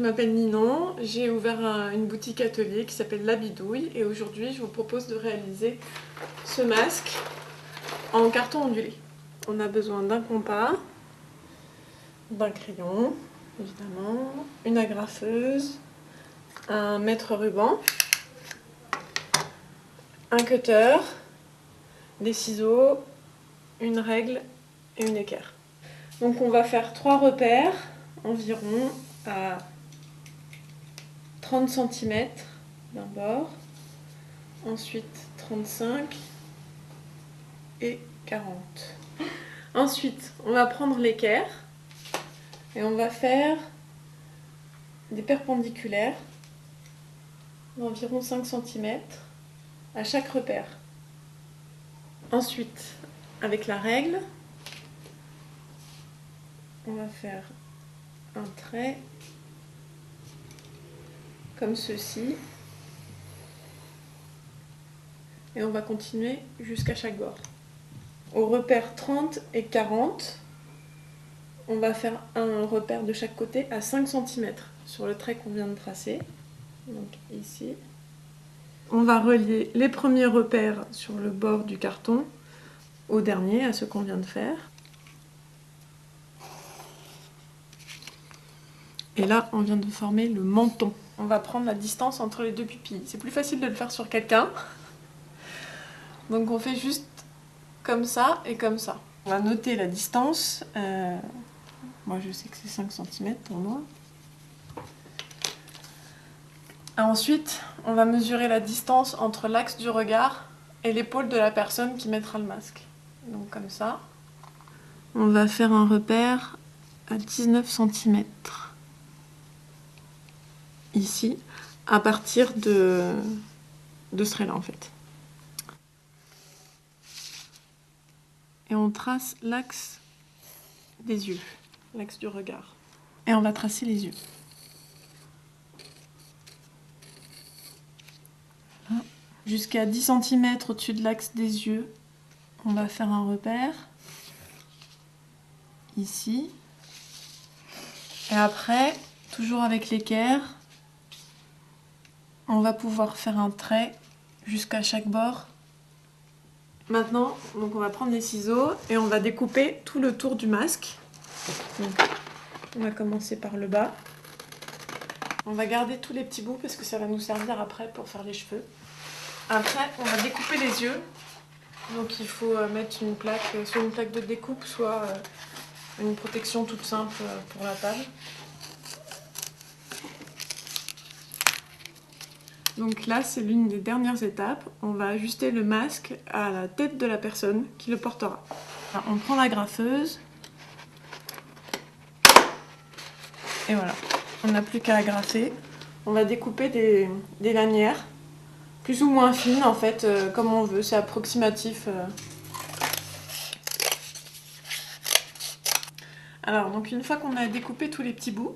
m'appelle Ninon, j'ai ouvert une boutique atelier qui s'appelle La Bidouille et aujourd'hui je vous propose de réaliser ce masque en carton ondulé. On a besoin d'un compas, d'un crayon évidemment, une agrafeuse, un mètre ruban, un cutter, des ciseaux, une règle et une équerre. Donc on va faire 3 repères environ à 30 cm d'un bord, ensuite 35 et 40. Ensuite, on va prendre l'équerre et on va faire des perpendiculaires d'environ 5 cm à chaque repère. Ensuite, avec la règle, on va faire un trait comme ceci et on va continuer jusqu'à chaque bord. Au repère 30 et 40, on va faire un repère de chaque côté à 5 cm sur le trait qu'on vient de tracer. Donc ici. On va relier les premiers repères sur le bord du carton au dernier, à ce qu'on vient de faire. Et là, on vient de former le menton. On va prendre la distance entre les deux pupilles. C'est plus facile de le faire sur quelqu'un. Donc on fait juste comme ça et comme ça. On va noter la distance. Moi je sais que c'est 5 cm pour moi. Ensuite, on va mesurer la distance entre l'axe du regard et l'épaule de la personne qui mettra le masque. Donc comme ça. On va faire un repère à 19 cm. Ici, à partir de ce trait-là en fait. Et on trace l'axe des yeux, l'axe du regard. Et on va tracer les yeux. Jusqu'à 10 cm au-dessus de l'axe des yeux, on va faire un repère. Ici. Et après, toujours avec l'équerre, on va pouvoir faire un trait jusqu'à chaque bord. Maintenant, donc on va prendre les ciseaux et on va découper tout le tour du masque. Donc, on va commencer par le bas. On va garder tous les petits bouts parce que ça va nous servir après pour faire les cheveux. Après, on va découper les yeux. Donc il faut mettre une plaque, soit une plaque de découpe, soit une protection toute simple pour la table. Donc là, c'est l'une des dernières étapes. On va ajuster le masque à la tête de la personne qui le portera. Alors, on prend la graffeuse. Et voilà. On n'a plus qu'à agrafer. On va découper des lanières, plus ou moins fines en fait, comme on veut. C'est approximatif. Alors, donc une fois qu'on a découpé tous les petits bouts,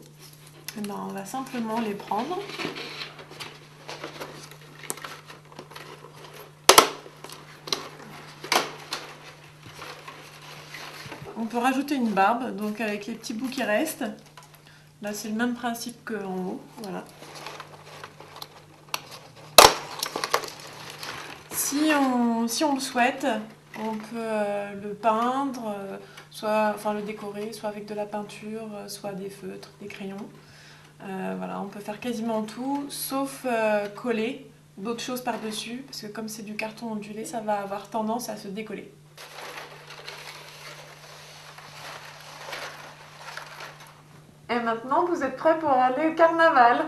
eh ben, on va simplement les prendre. On peut rajouter une barbe, donc avec les petits bouts qui restent. Là, c'est le même principe qu'en haut, voilà. Si on le souhaite, on peut le peindre, enfin le décorer, soit avec de la peinture, soit des feutres, des crayons. Voilà, on peut faire quasiment tout, sauf coller d'autres choses par-dessus, parce que comme c'est du carton ondulé, ça va avoir tendance à se décoller. Et maintenant, vous êtes prêts pour aller au carnaval.